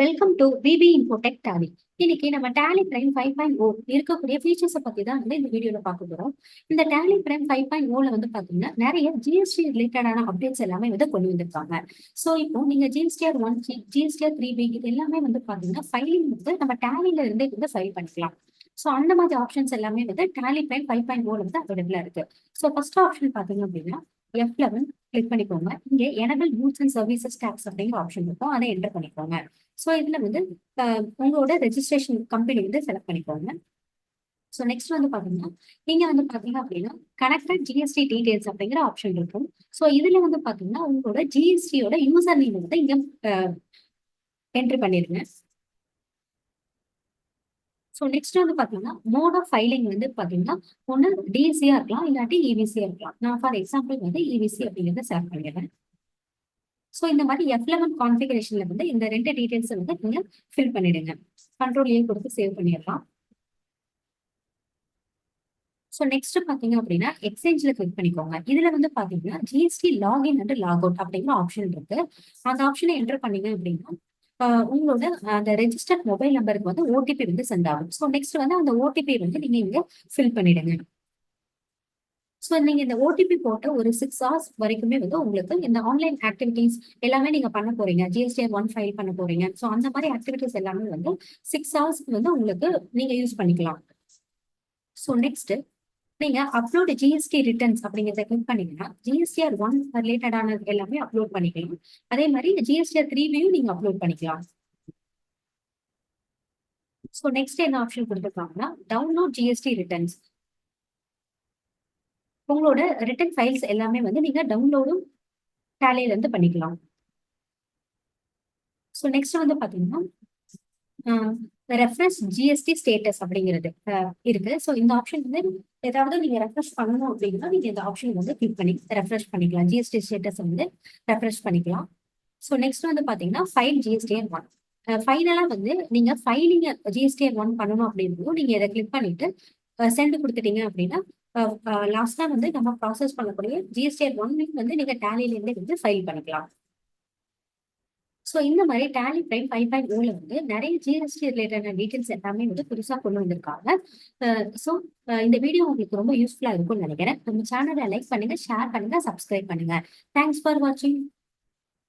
Welcome to BB Infotech Tally. இன்னைக்கு நம்ம tally prime 5.0 இருக்கக்கூடிய ஃபீச்சர்ஸை பத்தி தான் வந்து இந்த வீடியோல பார்க்க போறோம். இந்த டேலி பிரைம் 5.0ல வந்து பாத்தீங்கன்னா நிறைய ஜிஎஸ்டி ரிலேட்டடான அப்டேட்ஸ் எல்லாமே வந்து கொண்டு வந்திருக்காங்க. ஸோ இப்போ நீங்க ஜிஎஸ்டிஆர் 1G, ஜிஎஸ்டிஆர் 3B இது எல்லாமே வந்து பாத்தீங்கன்னா ஃபைலிங் வந்து நம்ம டேலில இருந்தே வந்து ஃபைல் பண்ணிக்கலாம். ஸோ அந்த மாதிரி ஆப்ஷன்ஸ் எல்லாமே வந்து டேலி பிரைம் 5.0ல வந்து அவைலபிளா இருக்கு. ஸோ ஃபர்ஸ்ட் ஆப்ஷன் பாத்தீங்க அப்படின்னா F11 கிளிக் பண்ணிக்கோங்க. இங்கே enable goods and services tax அப்படிங்கிற ஆப்ஷன் இருக்கும், அதை என்டர் பண்ணிக்கோங்க. ஸோ இதுல வந்து உங்களோட ரெஜிஸ்ட்ரேஷன் கம்பெனி வந்து செலக்ட் பண்ணிக்கோங்க. ஸோ நெக்ஸ்ட் வந்து பாத்தீங்கன்னா நீங்க வந்து பாத்தீங்க அப்படின்னா கனெக்டட் ஜிஎஸ்டி டீடைல்ஸ் அப்படிங்கிற ஆப்ஷன் இருக்கும். ஸோ இதுல வந்து பாத்தீங்கன்னா உங்களோட ஜிஎஸ்டியோட யூசர் நேம் வந்து இங்க என்ட்ரி பண்ணிருங்க. ஸோ நெக்ஸ்ட் வந்து பாத்தீங்கன்னா மோட் ஆஃப் ஃபைலிங் வந்து பாத்தீங்கன்னா ஒன்று டிஎஸ்சியா இருக்கலாம், இல்லாட்டி இவிசியா இருக்கலாம். நான் ஃபார் எக்ஸாம்பிள் வந்து இவிசி அப்படிங்கிறத செலக்ட் பண்ணிடுறேன். ஸோ இந்த மாதிரி F11 கான்ஃபிகரேஷன்ல வந்து இந்த ரெண்டு டீடைல்ஸ் வந்து நீங்க ஃபில் பண்ணிடுங்க. கண்ட்ரோல் ஏ கொடுத்து சேவ் பண்ணிடலாம். ஸோ நெக்ஸ்ட் பாத்தீங்க அப்படின்னா எக்ஸ்சேஞ்சில் கிளிக் பண்ணிக்கோங்க. இதுல வந்து பாத்தீங்கன்னா GST login and log out அப்படிங்கிற ஆப்ஷன் இருக்கு. அந்த ஆப்ஷனை என்டர் பண்ணீங்க அப்படின்னா உங்களோட அந்த ரெஜிஸ்டர்ட் மொபைல் நம்பருக்கு வந்து ஓடிபி வந்து சென்ட் ஆகும். ஸோ நெக்ஸ்ட் வந்து அந்த ஓடிபி வந்து நீங்க இங்க ஃபில் பண்ணிடுங்க. ஸோ நீங்க இந்த ஓடிபி போட்ட ஒரு 6 hours வரைக்குமே வந்து உங்களுக்கு இந்த ஆன்லைன் ஆக்டிவிட்டிஸ் எல்லாமே நீங்க பண்ண போறீங்க. ஜிஎஸ்டிஆர் 1 ஃபைல் பண்ண போறீங்க. ஸோ அந்த மாதிரி ஆக்டிவிட்டிஸ் எல்லாமே வந்து 6 ஹவர்ஸ்க்கு வந்து உங்களுக்கு நீங்க யூஸ் பண்ணிக்கலாம். ஸோ நெக்ஸ்ட் நீங்க அப்லோட் ஜிஎஸ்டி ரிட்டர்ன்ஸ் அப்படிங்கிறத கிளிக் பண்ணீங்கன்னா ஜிஎஸ்டிஆர் 1 ரிலேட்டடான எல்லாமே அப்லோட் பண்ணிக்கலாம். அதே மாதிரி ஜிஎஸ்டிஆர் 3B நீங்க அப்லோட் பண்ணிக்கலாம். ஸோ நெக்ஸ்ட் என்ன ஆப்ஷன் கொடுத்துருக்காங்கன்னா டவுன்லோட் ஜிஎஸ்டி ரிட்டர்ன்ஸ். உங்களோட ரிட்டர்ன் ஃபைல்ஸ் எல்லாமே வந்து நீங்க டவுன்லோடும் டேலியில இருந்து பண்ணிக்கலாம். ஸோ நெக்ஸ்ட் வந்து பாத்தீங்கன்னா ரெஃப்ரெஷ் ஜிஎஸ்டி ஸ்டேட்டஸ் அப்படிங்கிறது இருக்கு. ஸோ இந்த ஆப்ஷன் வந்து ஏதாவது நீங்க ரெஃப்ரெஷ் பண்ணணும் அப்படின்னா நீங்க இந்த ஆப்ஷன் வந்து கிளிக் பண்ணி ரெஃப்ரெஷ் பண்ணிக்கலாம். ஜிஎஸ்டி ஸ்டேட்டஸ் வந்து ரெஃப்ரெஷ் பண்ணிக்கலாம். ஸோ நெக்ஸ்ட் வந்து பாத்தீங்கன்னா ஃபைல் ஜிஎஸ்டிஆர் 1. ஃபைனலா வந்து நீங்க ஃபைலிங் ஜிஎஸ்டிஆர் 1 பண்ணணும் அப்படின்றதும் நீங்க இதை கிளிக் பண்ணிட்டு சென்ட் கொடுத்துட்டீங்க அப்படின்னா லாஸ்டா வந்து நம்ம ப்ராசஸ் பண்ணக்கூடிய ஜிஎஸ்டிஆர் 1 வந்து நீங்க டேலியில இருந்து வந்து ஃபைல் பண்ணிக்கலாம். ஸோ இந்த மாதிரி டேலி பிரைம் 5.0ல வந்து நிறைய ஜிஎஸ்டி ரிலேட்டடான டீடைல்ஸ் எல்லாமே வந்து புதுசாக கொண்டு வந்திருக்காங்க. ஸோ இந்த வீடியோ உங்களுக்கு ரொம்ப யூஸ்ஃபுல்லாக இருக்கும்னு நினைக்கிறேன். நம்ம சேனலை லைக் பண்ணுங்க, ஷேர் பண்ணுங்க, சப்ஸ்கிரைப் பண்ணுங்க. தேங்க்ஸ் ஃபார் வாட்சிங்.